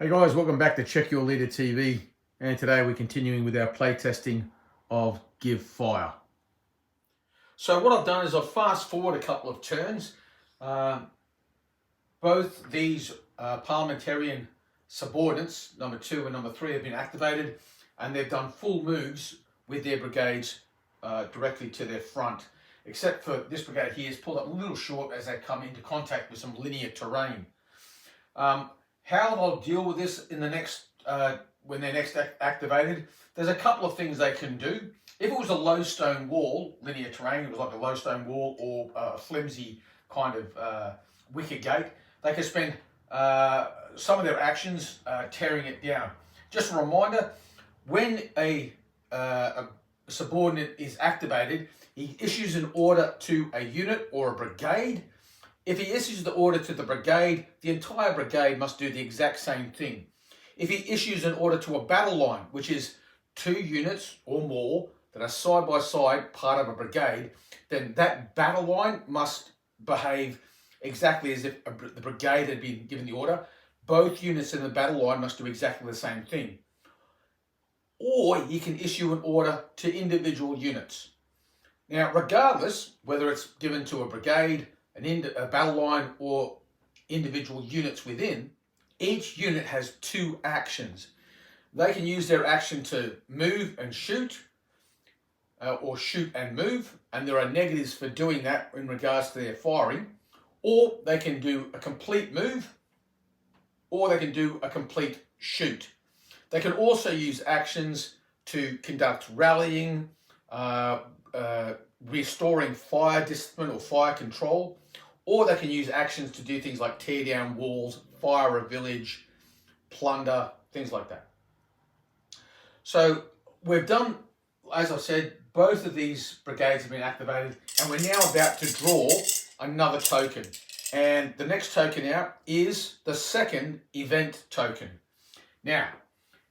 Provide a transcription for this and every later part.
Hey guys, welcome back to Check Your Leader TV, and today we're continuing with our playtesting of Give Fire. So what I've done is I've fast forward a couple of turns. Both these parliamentarian subordinates, number 2 and number 3, have been activated, and they've done full moves with their brigades directly to their front, except for this brigade here is pulled up a little short as they come into contact with some linear terrain. How they'll deal with this in the next when they're next activated, there's a couple of things they can do. If it was a low stone wall, linear terrain, it was like a low stone wall or a flimsy kind of wicket gate, they could spend some of their actions tearing it down. Just a reminder, when a subordinate is activated, he issues an order to a unit or a brigade. If he issues the order to the brigade, the entire brigade must do the exact same thing. If he issues an order to a battle line, which is 2 units or more that are side by side part of a brigade, then that battle line must behave exactly as if the brigade had been given the order. Both units in the battle line must do exactly the same thing. Or he can issue an order to individual units. Now, regardless whether it's given to a brigade, a battle line, or individual units within, each unit has 2 actions. They can use their action to move and shoot, or shoot and move, and there are negatives for doing that in regards to their firing, or they can do a complete move, or they can do a complete shoot. They can also use actions to conduct rallying, restoring fire discipline or fire control, or they can use actions to do things like tear down walls, fire a village, plunder, things like that. So we've done, as I said, both of these brigades have been activated, and we're now about to draw another token. And the next token out is the second event token. Now,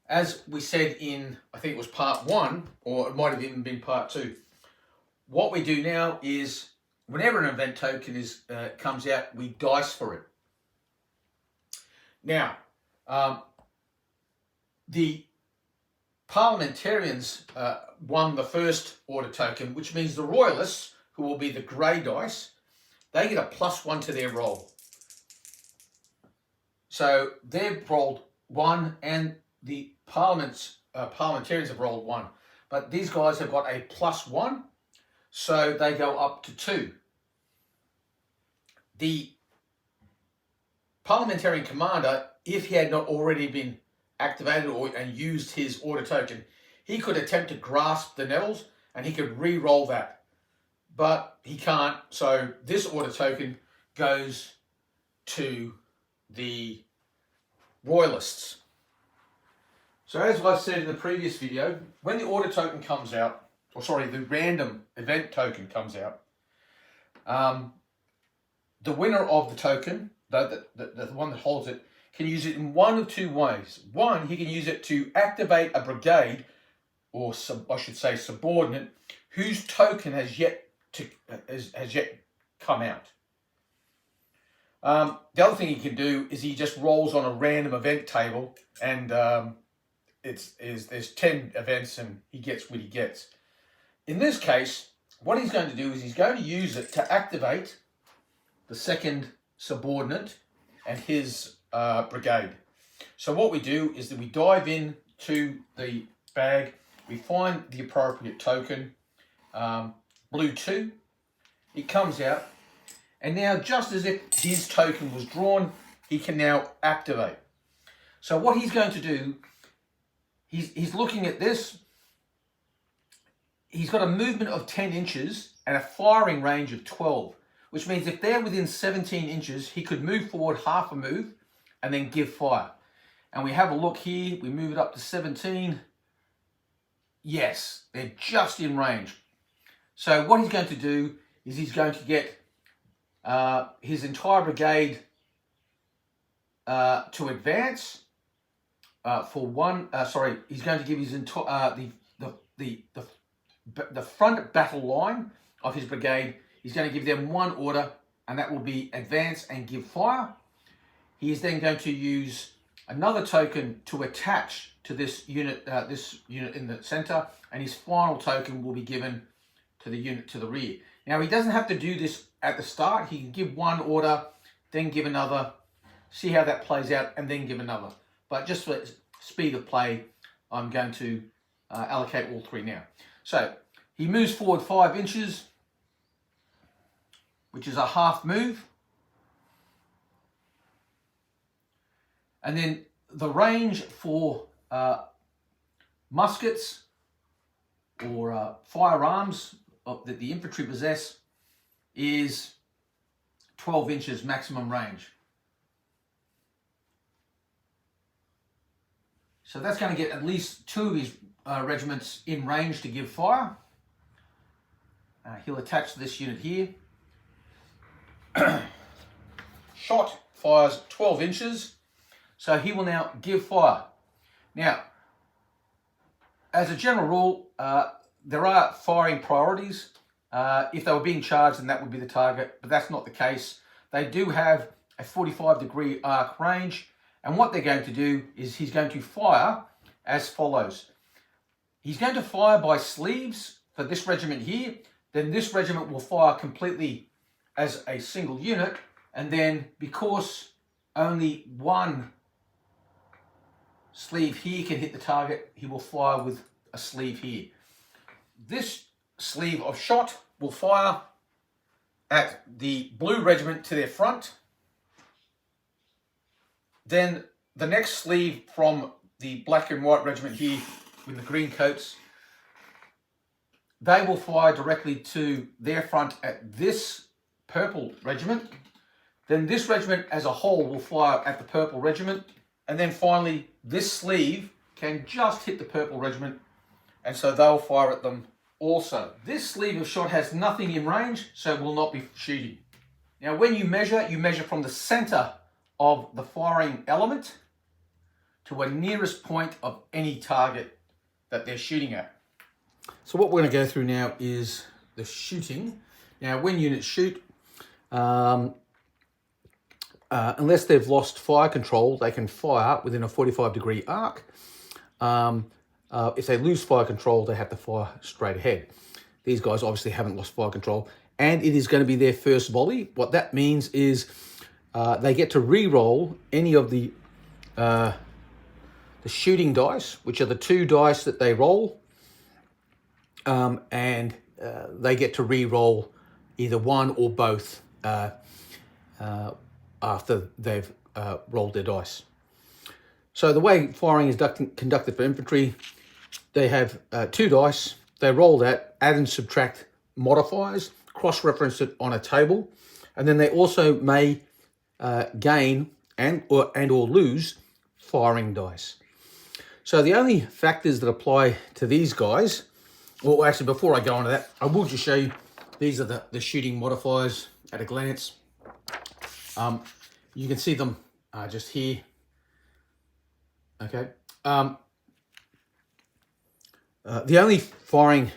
as we said in, I think it was part 1, or it might have even been part 2, what we do now is whenever an event token comes out, we dice for it. Now, the parliamentarians won the first order token, which means the royalists, who will be the grey dice, they get a +1 to their roll. So they've rolled 1, and the parliamentarians have rolled 1, but these guys have got a +1. So they go up to 2. The parliamentarian commander, if he had not already been activated and used his order token, he could attempt to grasp the nettles and he could re-roll that. But he can't, so this order token goes to the royalists. So as I said in the previous video, when the order token comes out, the random event token comes out, the winner of the token, the one that holds it, can use it in one of 2 ways. One, he can use it to activate a brigade, or I should say subordinate, whose token has yet come out. The other thing he can do is he just rolls on a random event table, and there's 10 events, and he gets what he gets. In this case, what he's going to do is he's going to use it to activate the second subordinate and his brigade. So what we do is that we dive into the bag, we find the appropriate token, blue 2, it comes out, and now just as if his token was drawn, he can now activate. So what he's going to do, he's looking at this. He's got a movement of 10 inches and a firing range of 12, which means if they're within 17 inches, he could move forward half a move and then give fire. And we have a look here, we move it up to 17. Yes, they're just in range. So what he's going to do is he's going to get his entire brigade to advance for one. He's going to give his entire the front battle line of his brigade. He's going to give them 1 order, and that will be advance and give fire. He is then going to use another token to attach to this unit in the center, and his final token will be given to the unit to the rear. Now, he doesn't have to do this at the start. He can give one order, then give another, see how that plays out, and then give another. But just for speed of play, I'm going to allocate all three now. So he moves forward 5 inches, which is a half move. And then the range for muskets or firearms that the infantry possess is 12 inches maximum range. So that's going to get at least 2 of his regiments in range to give fire. He'll attach this unit here. Shot fires 12 inches. So he will now give fire. Now, as a general rule, there are firing priorities. If they were being charged, then that would be the target, but that's not the case. They do have a 45-degree arc range, and what they're going to do is he's going to fire as follows. He's going to fire by sleeves for this regiment here, then this regiment will fire completely as a single unit, and then because only one sleeve here can hit the target, he will fire with a sleeve here. This sleeve of shot will fire at the blue regiment to their front. Then the next sleeve from the black and white regiment here with the green coats, they will fire directly to their front at this purple regiment. Then this regiment as a whole will fire at the purple regiment. And then finally, this sleeve can just hit the purple regiment, and so they'll fire at them also. This sleeve of shot has nothing in range, so will not be shooting. Now, when you measure from the center of the firing element to a nearest point of any target that they're shooting at. So what we're going to go through now is the shooting. Now, when units shoot, unless they've lost fire control, they can fire within a 45-degree arc. If they lose fire control, they have to fire straight ahead. These guys obviously haven't lost fire control, and it is going to be their first volley. What that means is they get to re-roll any of the shooting dice, which are the 2 dice that they roll, and they get to re-roll either one or both after they've rolled their dice. So the way firing is conducted for infantry, they have 2 dice, they roll that, add and subtract modifiers, cross-reference it on a table, and then they also may gain and or lose firing dice. So the only factors that apply to these guys, well actually before I go on to that, I will just show you, these are the shooting modifiers at a glance. You can see them just here. Okay. The only firing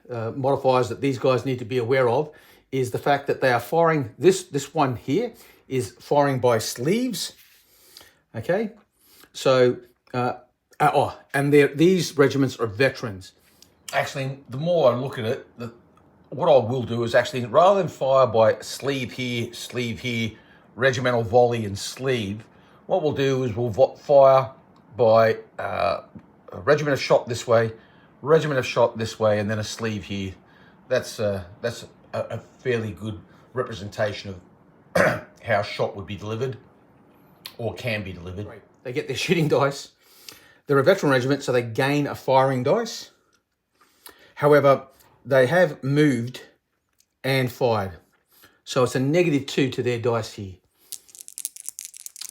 modifiers that these guys need to be aware of is the fact that they are firing, this one here is firing by sleeves. Okay. So, and these regiments are veterans. Actually, the more I look at it, what I will do is actually, rather than fire by sleeve here, regimental volley and sleeve, what we'll do is we'll fire by a regiment of shot this way, regiment of shot this way, and then a sleeve here. That's a fairly good representation of how shot would be delivered or can be delivered. Right. They get their shooting dice. They're a veteran regiment, so they gain a firing dice. However, they have moved and fired. So it's a -2 to their dice here.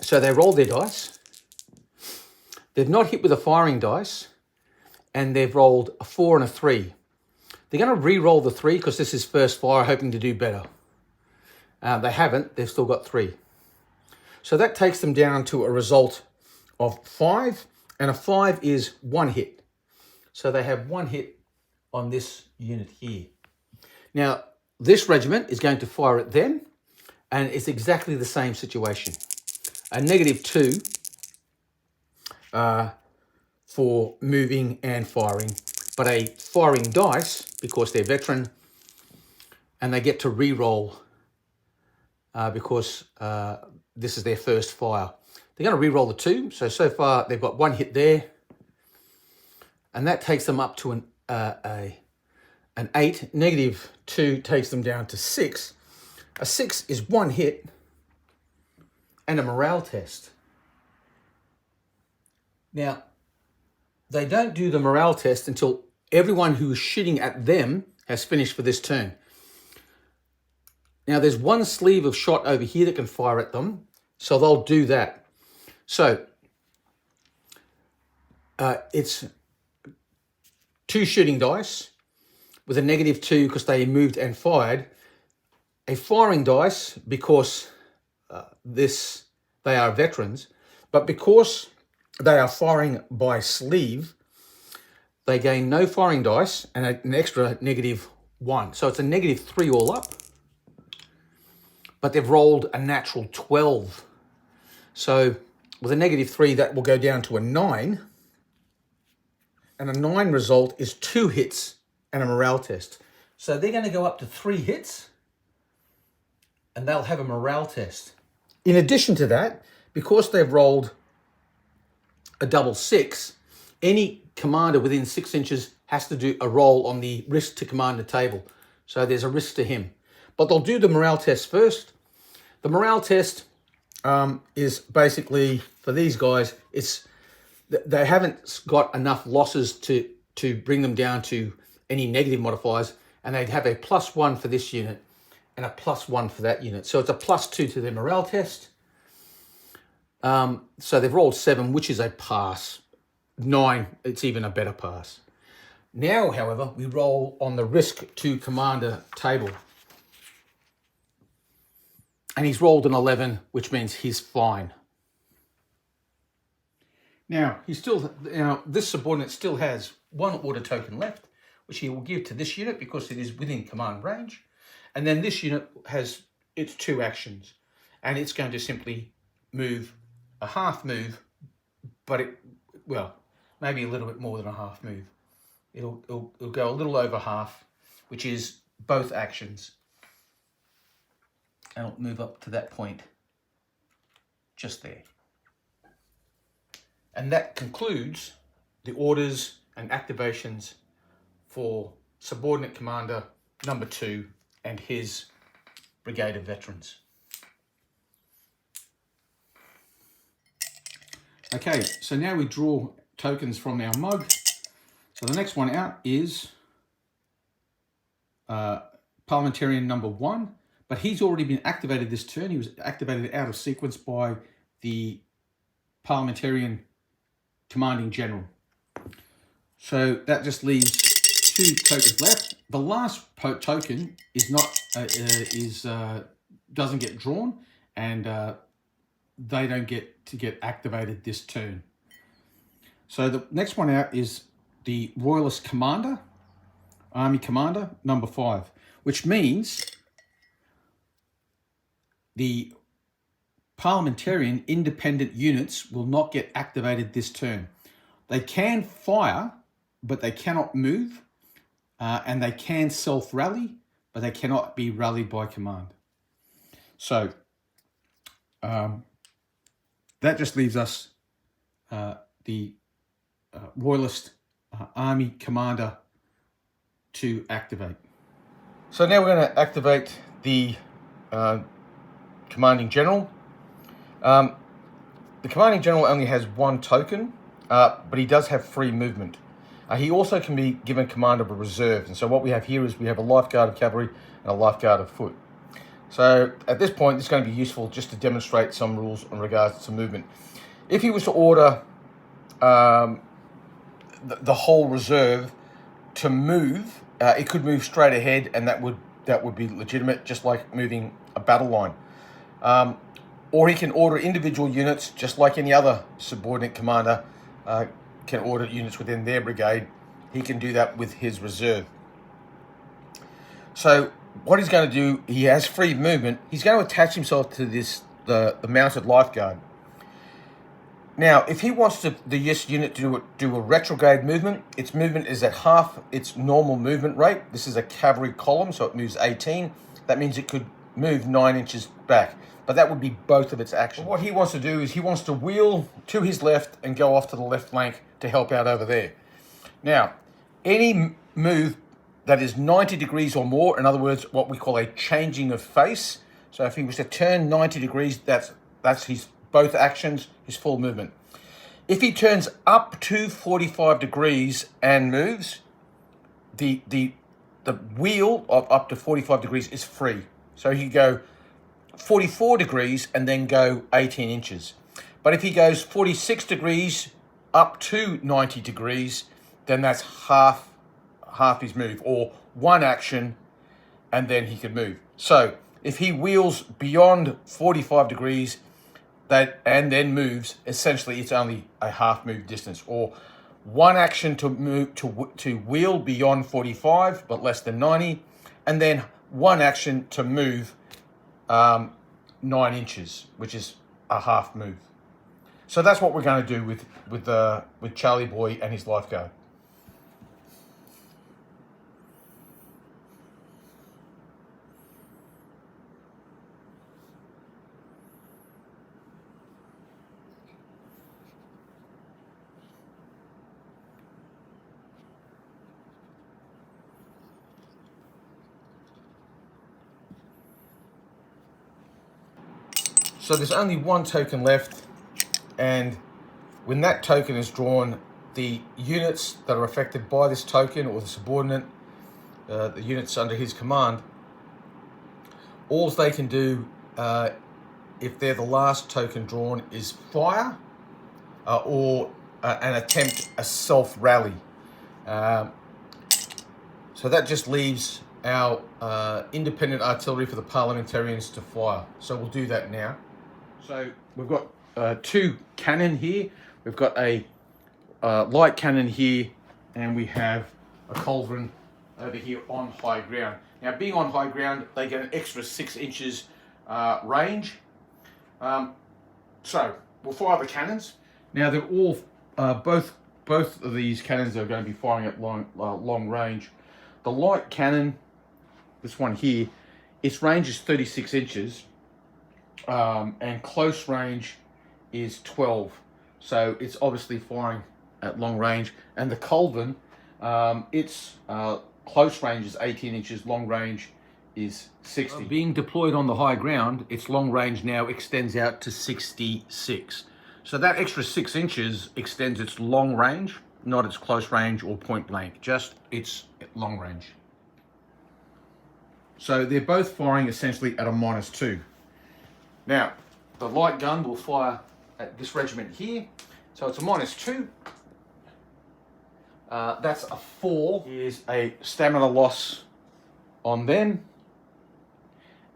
So they roll their dice. They've not hit with a firing dice, and they've rolled a 4 and a 3. They're going to re-roll the 3 because this is first fire, hoping to do better. They haven't. They've still got 3. So that takes them down to a result of 5, and a 5 is 1 hit. So they have 1 hit on this unit here. Now, this regiment is going to fire at them, and it's exactly the same situation. A -2 for moving and firing, but a firing dice, because they're veteran, and they get to re-roll because this is their first fire. They're going to re-roll the 2, so far they've got 1 hit there, and that takes them up to an 8. -2 takes them down to 6. A 6 is 1 hit and a morale test. Now, they don't do the morale test until everyone who is shooting at them has finished for this turn. Now, there's 1 sleeve of shot over here that can fire at them, so they'll do that. So, it's 2 shooting dice with a -2 because they moved and fired. A firing dice because they are veterans, but because they are firing by sleeve, they gain no firing dice and an extra -1. So it's a -3 all up, but they've rolled a natural 12. So with a -3, that will go down to a 9. And a 9 result is 2 hits and a morale test. So they're going to go up to 3 hits and they'll have a morale test. In addition to that, because they've rolled a double 6, any commander within 6 inches has to do a roll on the risk to commander table. So there's a risk to him. But they'll do the morale test first. The morale test is basically, for these guys, they haven't got enough losses to bring them down to any negative modifiers, and they'd have a +1 for this unit and a +1 for that unit. So it's a +2 to their morale test. So they've rolled 7, which is a pass. 9, it's even a better pass. Now, however, we roll on the risk to commander table. And he's rolled an 11, which means he's fine. Now, this subordinate still has 1 order token left, which he will give to this unit because it is within command range. And then this unit has its 2 actions, and it's going to simply move a half move, but maybe a little bit more than a half move. It'll go a little over half, which is both actions. And it'll move up to that point just there. And that concludes the orders and activations for subordinate commander number 2 and his brigade of veterans. Okay, so now we draw tokens from our mug. So the next one out is parliamentarian number 1, but he's already been activated this turn. He was activated out of sequence by the parliamentarian commanding general. So that just leaves 2 tokens left. The last token is doesn't get drawn, and they don't get to get activated this turn. So the next one out is the Royalist Commander, Army Commander, number 5, which means the parliamentarian independent units will not get activated this turn. They can fire, but they cannot move, and they can self-rally, but they cannot be rallied by command. So that just leaves us the Royalist Army Commander to activate. So now we're going to activate the Commanding General. The Commanding General only has 1 token, but he does have free movement. He also can be given command of a reserve. And so what we have here is we have a lifeguard of cavalry and a lifeguard of foot. So at this point, it's going to be useful just to demonstrate some rules in regards to movement. If he was to order the whole reserve to move, it could move straight ahead, and that would be legitimate, just like moving a battle line. Or he can order individual units, just like any other subordinate commander can order units within their brigade. He can do that with his reserve. So what he's going to do, he has free movement. He's going to attach himself to the mounted lifeguard. Now, if he wants this unit to do a retrograde movement, its movement is at half its normal movement rate. This is a cavalry column, so it moves 18. That means it could move 9 inches back, but that would be both of its actions. What he wants to do is he wants to wheel to his left and go off to the left flank to help out over there. Now, any move that is 90 degrees or more, in other words, what we call a changing of face. So if he was to turn 90 degrees, that's his both actions, his full movement. If he turns up to 45 degrees and moves, the wheel of up to 45 degrees is free. So he can go 44 degrees and then go 18 inches. But if he goes 46 degrees up to 90 degrees, then that's half his move, or one action, and then he can move. So if he wheels beyond 45 degrees and then moves, essentially it's only a half move distance, or one action to move to wheel beyond 45 but less than 90, and then one action to move 9 inches, which is a half move. So that's what we're going to do with Charlie Boy and his life guard. So there's only one token left, and when that token is drawn, the units that are affected by this token, or the subordinate, the units under his command, all they can do, if they're the last token drawn, is fire and attempt a self-rally. So that just leaves our independent artillery for the parliamentarians to fire. So we'll do that now. So we've got two cannon here. We've got a light cannon here, and we have a culverin over here on high ground. Now, being on high ground, they get an extra 6 inches range. So we'll fire the cannons. Now they're all both of these cannons are going to be firing at long range. The light cannon, this one here, its range is 36 inches. And close range is 12, so it's obviously firing at long range. And the culverin, its close range is 18 inches, long range is 60. Being deployed on the high ground, its long range now extends out to 66. So that extra 6 inches extends its long range, not its close range or point blank, just its long range. So they're both firing essentially at a -2. Now, the light gun will fire at this regiment here. So it's a -2. That's a 4. Here's a stamina loss on them.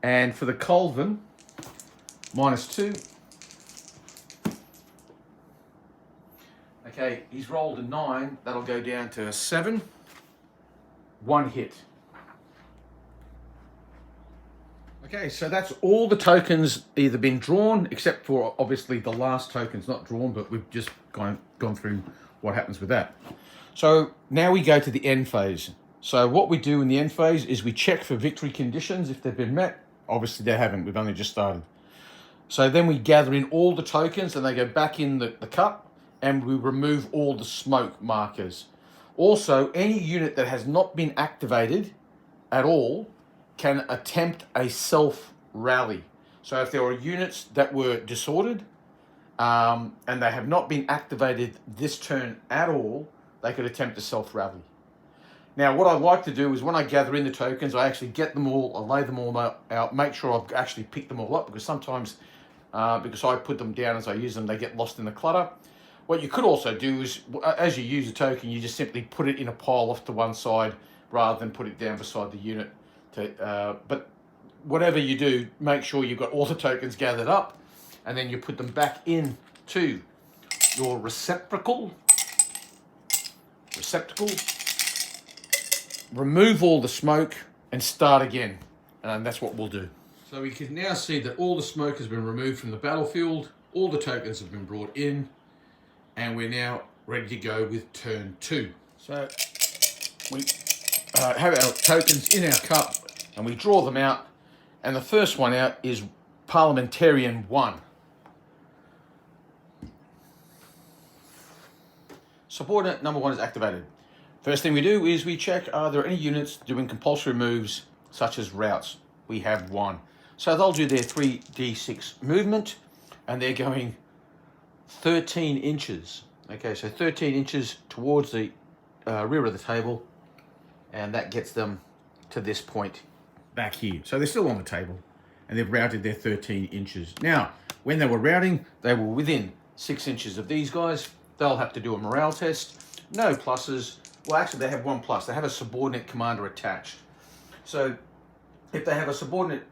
And for the culverin, -2. Okay, he's rolled a 9. That'll go down to a 7. 1 hit. Okay, so that's all the tokens either been drawn, except for obviously the last token's not drawn, but we've just gone through what happens with that. So now we go to the end phase. So what we do in the end phase is we check for victory conditions if they've been met. Obviously they haven't, we've only just started. So then we gather in all the tokens and they go back in the cup, and we remove all the smoke markers. Also, any unit that has not been activated at all can attempt a self-rally. So if there are units that were disordered and they have not been activated this turn at all, they could attempt a self-rally. Now, what I like to do is when I gather in the tokens, I actually get them all, I lay them all out, make sure I've actually picked them all up, because sometimes, because I put them down as I use them, they get lost in the clutter. What you could also do is, as you use a token, you just simply put it in a pile off to one side rather than put it down beside the unit. But whatever you do, make sure you've got all the tokens gathered up, and then you put them back into your receptacle, remove all the smoke, and start again. And that's what we'll do. So we can now see that all the smoke has been removed from the battlefield, all the tokens have been brought in, and we're now ready to go with turn 2. So we have our tokens in our cup and we draw them out, and the first one out is Parliamentarian 1. Subordinate number 1 is activated. First thing we do is we check, are there any units doing compulsory moves such as routes? We have 1. So they'll do their 3d6 movement, and they're going 13 inches. Okay, so 13 inches towards the rear of the table, and that gets them to this point back here. So they're still on the table, and they've routed their 13 inches. Now, when they were routing, they were within 6 inches of these guys. They'll have to do a morale test. No pluses. Well, actually, they have 1 plus. They have a subordinate commander attached. So if they have a subordinate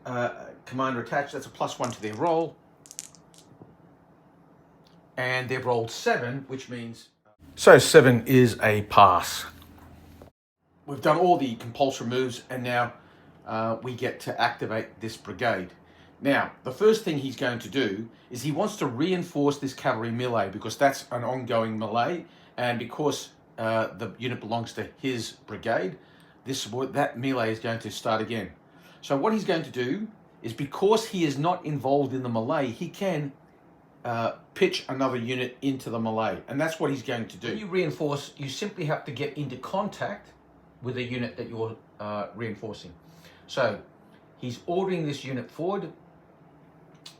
commander attached, that's a +1 to their roll. And they've rolled 7, which means... So 7 is a pass. We've done all the compulsory moves, and now we get to activate this brigade. Now, the first thing he's going to do is he wants to reinforce this cavalry melee, because that's an ongoing melee, and because the unit belongs to his brigade, that melee is going to start again. So what he's going to do is, because he is not involved in the melee, he can pitch another unit into the melee, and that's what he's going to do. When you reinforce, you simply have to get into contact with a unit that you're reinforcing. So he's ordering this unit forward.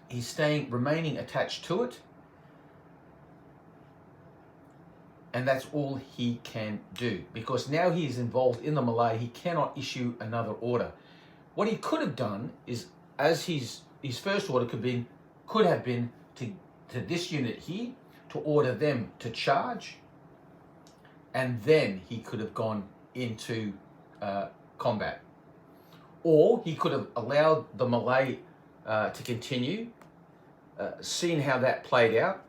He's remaining attached to it, and that's all he can do, because now he is involved in the melee. He cannot issue another order. What he could have done is, as his first order could have been to this unit here, to order them to charge, and then he could have gone into combat. Or he could have allowed the melee to continue, seen how that played out,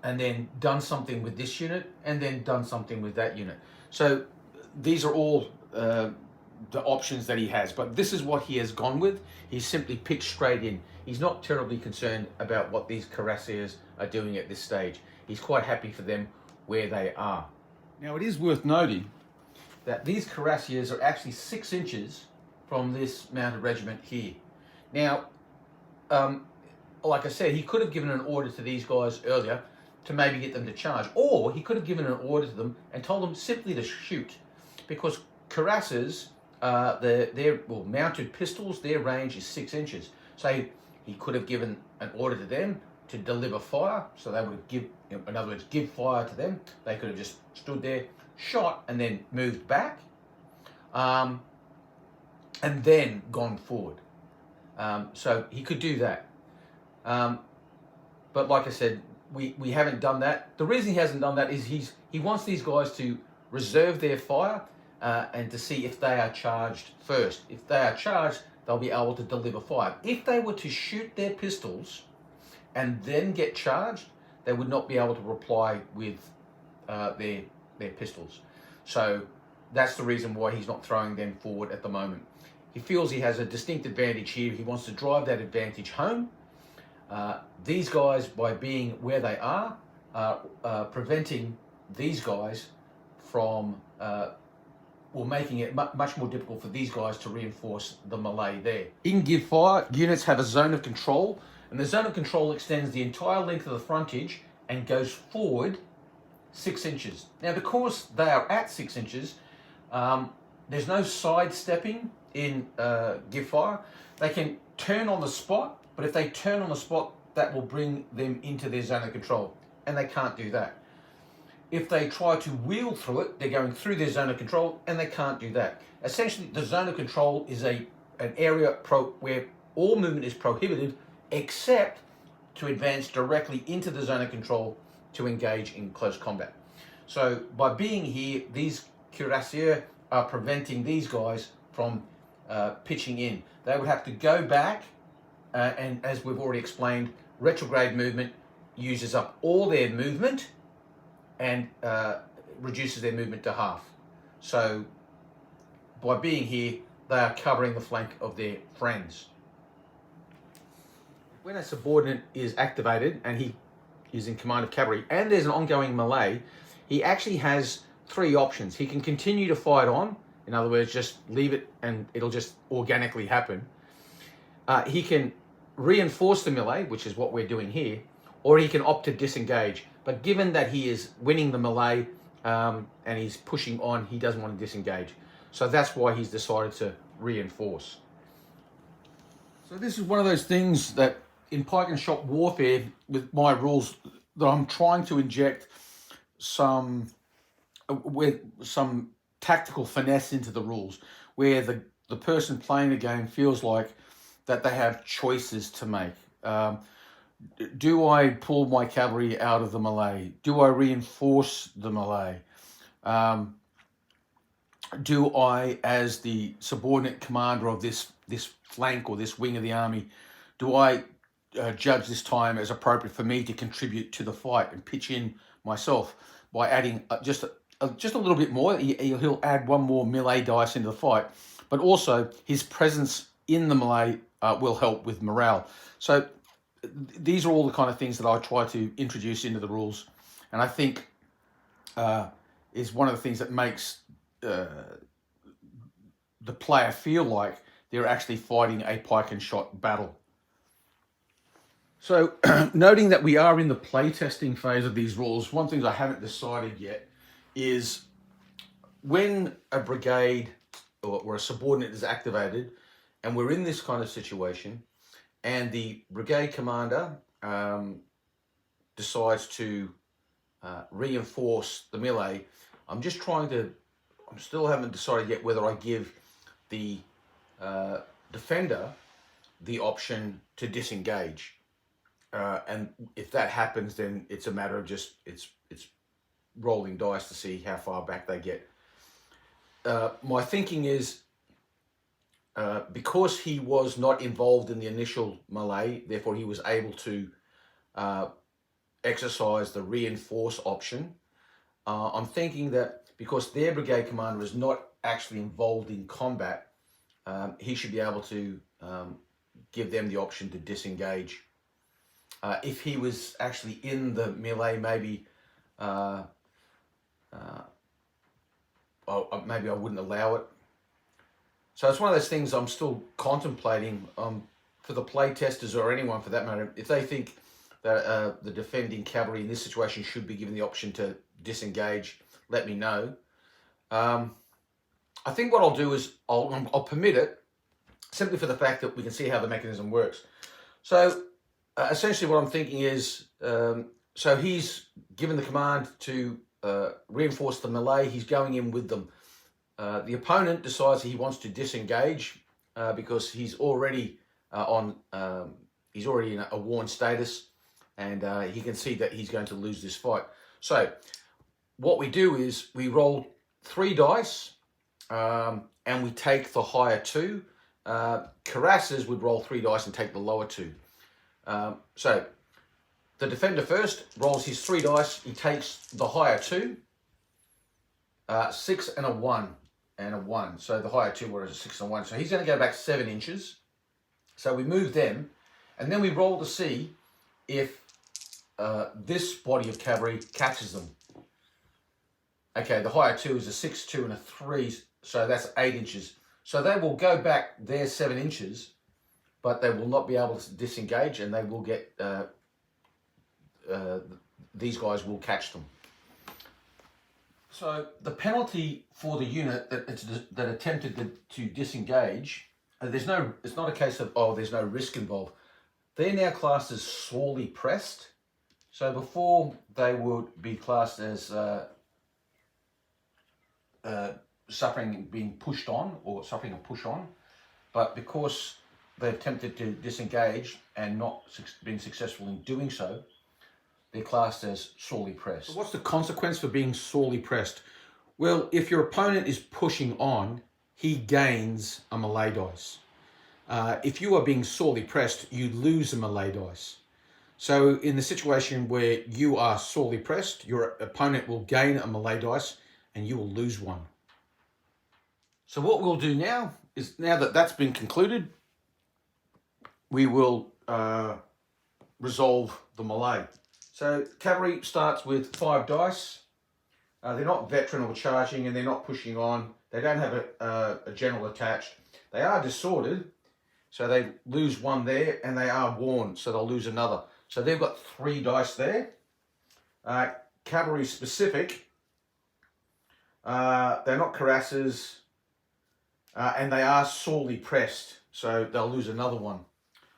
and then done something with this unit, and then done something with that unit. So these are all the options that he has, but this is what he has gone with. He's simply pitched straight in. He's not terribly concerned about what these cuirassiers are doing at this stage. He's quite happy for them where they are. Now, it is worth noting that these cuirassiers are actually 6 inches from this mounted regiment here. Now, like I said, he could have given an order to these guys earlier to maybe get them to charge, or he could have given an order to them and told them simply to shoot, because cuirassiers, they're mounted pistols, their range is 6 inches. So he could have given an order to them to deliver fire, so they would give, in other words, give fire to them. They could have just stood there, shot, and then moved back, and then gone forward. So he could do that. But like I said, we haven't done that. The reason he hasn't done that is he wants these guys to reserve their fire and to see if they are charged first. If they are charged, they'll be able to deliver fire. If they were to shoot their pistols and then get charged, they would not be able to reply with their pistols. So that's the reason why he's not throwing them forward at the moment. He feels he has a distinct advantage here. He wants to drive that advantage home. These guys, by being where they are preventing these guys from, making it much more difficult for these guys to reinforce the melee there. In give fire, units have a zone of control, and the zone of control extends the entire length of the frontage and goes forward 6 inches. Now, because they are at 6 inches, there's no sidestepping in give fire. They can turn on the spot, but if they turn on the spot, that will bring them into their zone of control, and they can't do that. If they try to wheel through it, they're going through their zone of control, and they can't do that. Essentially, the zone of control is an area where all movement is prohibited, except to advance directly into the zone of control to engage in close combat. So by being here, these cuirassiers are preventing these guys from pitching in. They would have to go back, and as we've already explained, retrograde movement uses up all their movement and reduces their movement to half. So by being here, they are covering the flank of their friends. When a subordinate is activated and he is in command of cavalry, and there's an ongoing melee, he actually has 3 options. He can continue to fight on, in other words, just leave it and it'll just organically happen. He can reinforce the melee, which is what we're doing here, or he can opt to disengage. But given that he is winning the melee and he's pushing on, he doesn't want to disengage. So that's why he's decided to reinforce. So this is one of those things that in Pike and Shotte warfare, with my rules, that I'm trying to inject some tactical finesse into the rules, where the person playing the game feels like that they have choices to make. Do I pull my cavalry out of the melee? Do I reinforce the melee? Do I, as the subordinate commander of this flank or this wing of the army, do I judge this time as appropriate for me to contribute to the fight and pitch in myself by adding just a little bit more? He'll add 1 more melee dice into the fight, but also his presence in the melee will help with morale. So these are all the kind of things that I try to introduce into the rules, and I think is one of the things that makes the player feel like they're actually fighting a Pike and Shotte battle. So, noting that we are in the playtesting phase of these rules, one thing I haven't decided yet is when a brigade or a subordinate is activated, and we're in this kind of situation, and the brigade commander decides to reinforce the melee, I'm still haven't decided yet whether I give the defender the option to disengage. And if that happens, then it's a matter of just it's rolling dice to see how far back they get. My thinking is because he was not involved in the initial melee, therefore he was able to exercise the reinforce option. I'm thinking that because their brigade commander is not actually involved in combat, he should be able to give them the option to disengage. If he was actually in the melee, maybe I wouldn't allow it. So it's one of those things I'm still contemplating for the play testers or anyone for that matter. If they think that the defending cavalry in this situation should be given the option to disengage, let me know. I think what I'll do is I'll permit it simply for the fact that we can see how the mechanism works. So essentially what I'm thinking is, so he's given the command to reinforce the melee. He's going in with them. The opponent decides he wants to disengage because he's already in a worn status, and he can see that he's going to lose this fight. So what we do is we roll 3 dice and we take the higher 2. Cuirassiers would roll 3 dice and take the lower 2. So the defender first rolls his 3 dice. He takes the higher 2, 6 and a 1 and a 1. So the higher 2 were a 6 and a 1. So he's going to go back 7 inches. So we move them, and then we roll to see if this body of cavalry catches them. Okay, the higher 2 is a 6, 2 and a 3, so that's 8 inches. So they will go back their 7 inches, but they will not be able to disengage, and they will get, these guys will catch them. So the penalty for the unit that attempted to disengage, it's not a case of, oh, there's no risk involved. They're now classed as sorely pressed. So before they would be classed as suffering being pushed on or suffering a push on, but because they've attempted to disengage and not been successful in doing so, they're classed as sorely pressed. So what's the consequence for being sorely pressed? Well, if your opponent is pushing on, he gains a melee dice. If you are being sorely pressed, you lose a melee dice. So in the situation where you are sorely pressed, your opponent will gain a melee dice and you will lose 1. So what we'll do now is, now that that's been concluded, we will resolve the melee. So cavalry starts with 5 dice. They're not veteran or charging, and they're not pushing on. They don't have a general attached. They are disordered, so they lose 1 there, and they are worn, so they'll lose another. So they've got 3 dice there. Cavalry specific, they're not cuirassiers, and they are sorely pressed, so they'll lose another 1.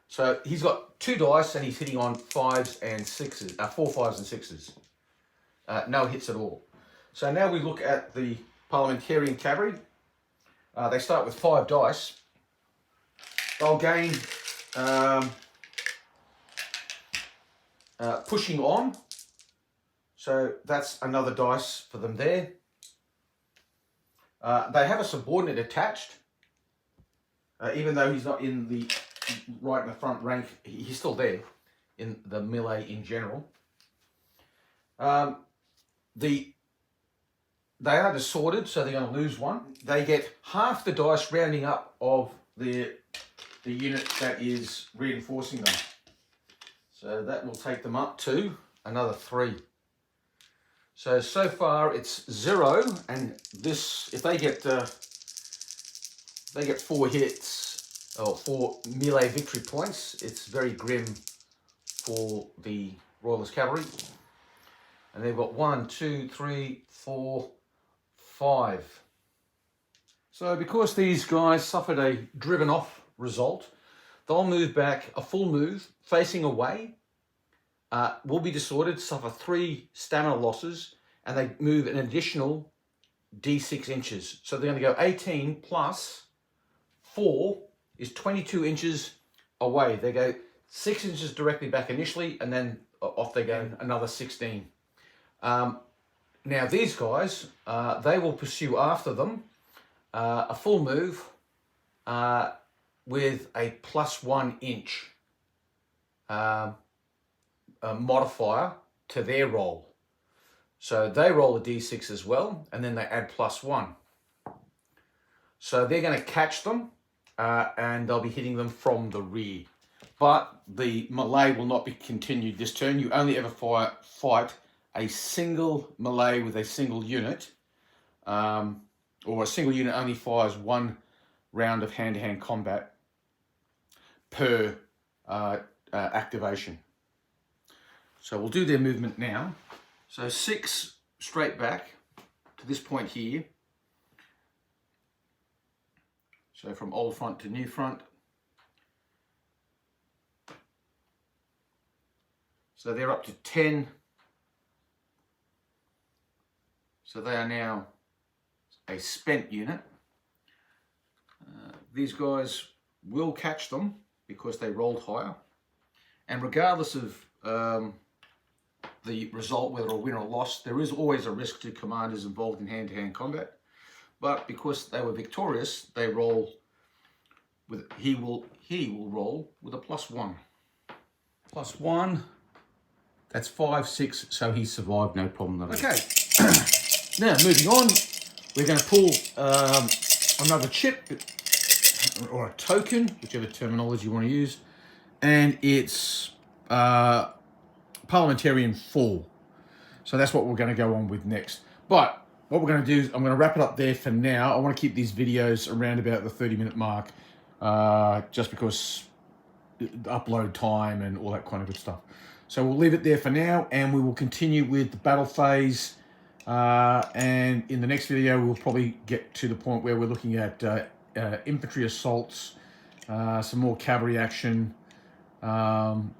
So he's got 2 dice, and he's hitting on 5s and 6s, 4 5s and 6s. No hits at all. So now we look at the Parliamentarian cavalry. They start with 5 dice. They'll gain pushing on. So that's another dice for them there. They have a subordinate attached. Even though he's not in the right in the front rank, he's still there in the melee in general. They are disordered, so they're going to lose 1. They get half the dice rounding up of the unit that is reinforcing them. So that will take them up to another 3. So far it's 0, and this, if they get 4 hits or 4 melee victory points, it's very grim for the Royalist Cavalry. And they've got 1, 2, 3, 4, 5. So because these guys suffered a driven off result, they'll move back a full move, facing away, will be disordered, suffer 3 stamina losses, and they move an additional D6 inches. So they're going to go 18 plus 4 is 22 inches away. They go 6 inches directly back initially, and then off they go another 16. Now these guys, they will pursue after them a full move with a +1 inch modifier to their roll. So they roll a d6 as well, and then they add +1. So they're going to catch them, and they'll be hitting them from the rear. But the melee will not be continued this turn. You only ever fight a single melee with a single unit, or a single unit only fires 1 round of hand-to-hand combat per activation. So we'll do their movement now. So 6 straight back to this point here. So from old front to new front. So they're up to 10. So they are now a spent unit. These guys will catch them because they rolled higher. And regardless of the result, whether a win or loss, there is always a risk to commanders involved in hand-to-hand combat. But because they were victorious, they roll with he will roll with a +1. +1. That's 5, 6. So he survived, no problem. Okay. Now moving on, we're going to pull another chip or a token, whichever terminology you want to use, and it's Parliamentarian 4. So that's what we're going to go on with next. But what we're going to do is I'm going to wrap it up there for now. I want to keep these videos around about the 30-minute mark, just because upload time and all that kind of good stuff. So we'll leave it there for now, and we will continue with the battle phase. And in the next video, we'll probably get to the point where we're looking at infantry assaults, some more cavalry action, and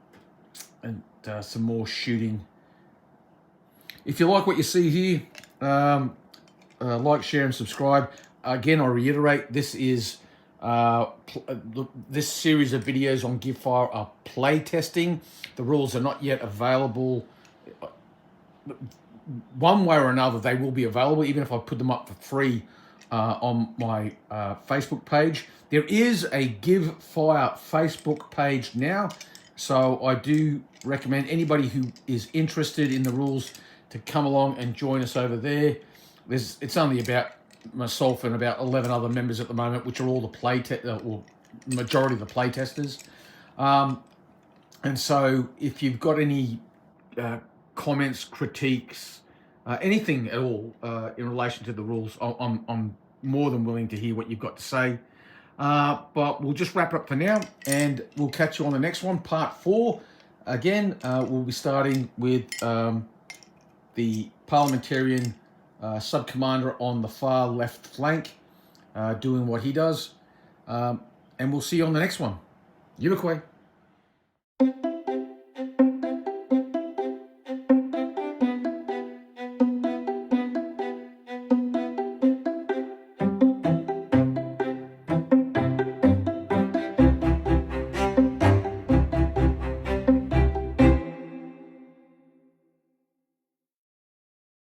some more shooting. If you like what you see here, like, share, and subscribe. Again, I reiterate, this is this series of videos on GiveFire are play testing. The rules are not yet available. One way or another, they will be available, even if I put them up for free on my Facebook page. There is a GiveFire Facebook page now, so I do recommend anybody who is interested in the rules to come along and join us over there. It's only about myself and about 11 other members at the moment, which are all the or majority of the play testers. And so if you've got any comments, critiques, anything at all in relation to the rules, I'm more than willing to hear what you've got to say. But we'll just wrap it up for now, and we'll catch you on the next one, part 4. Again, we'll be starting with the parliamentarian sub-commander on the far left flank, doing what he does. And we'll see you on the next one. Uruguay.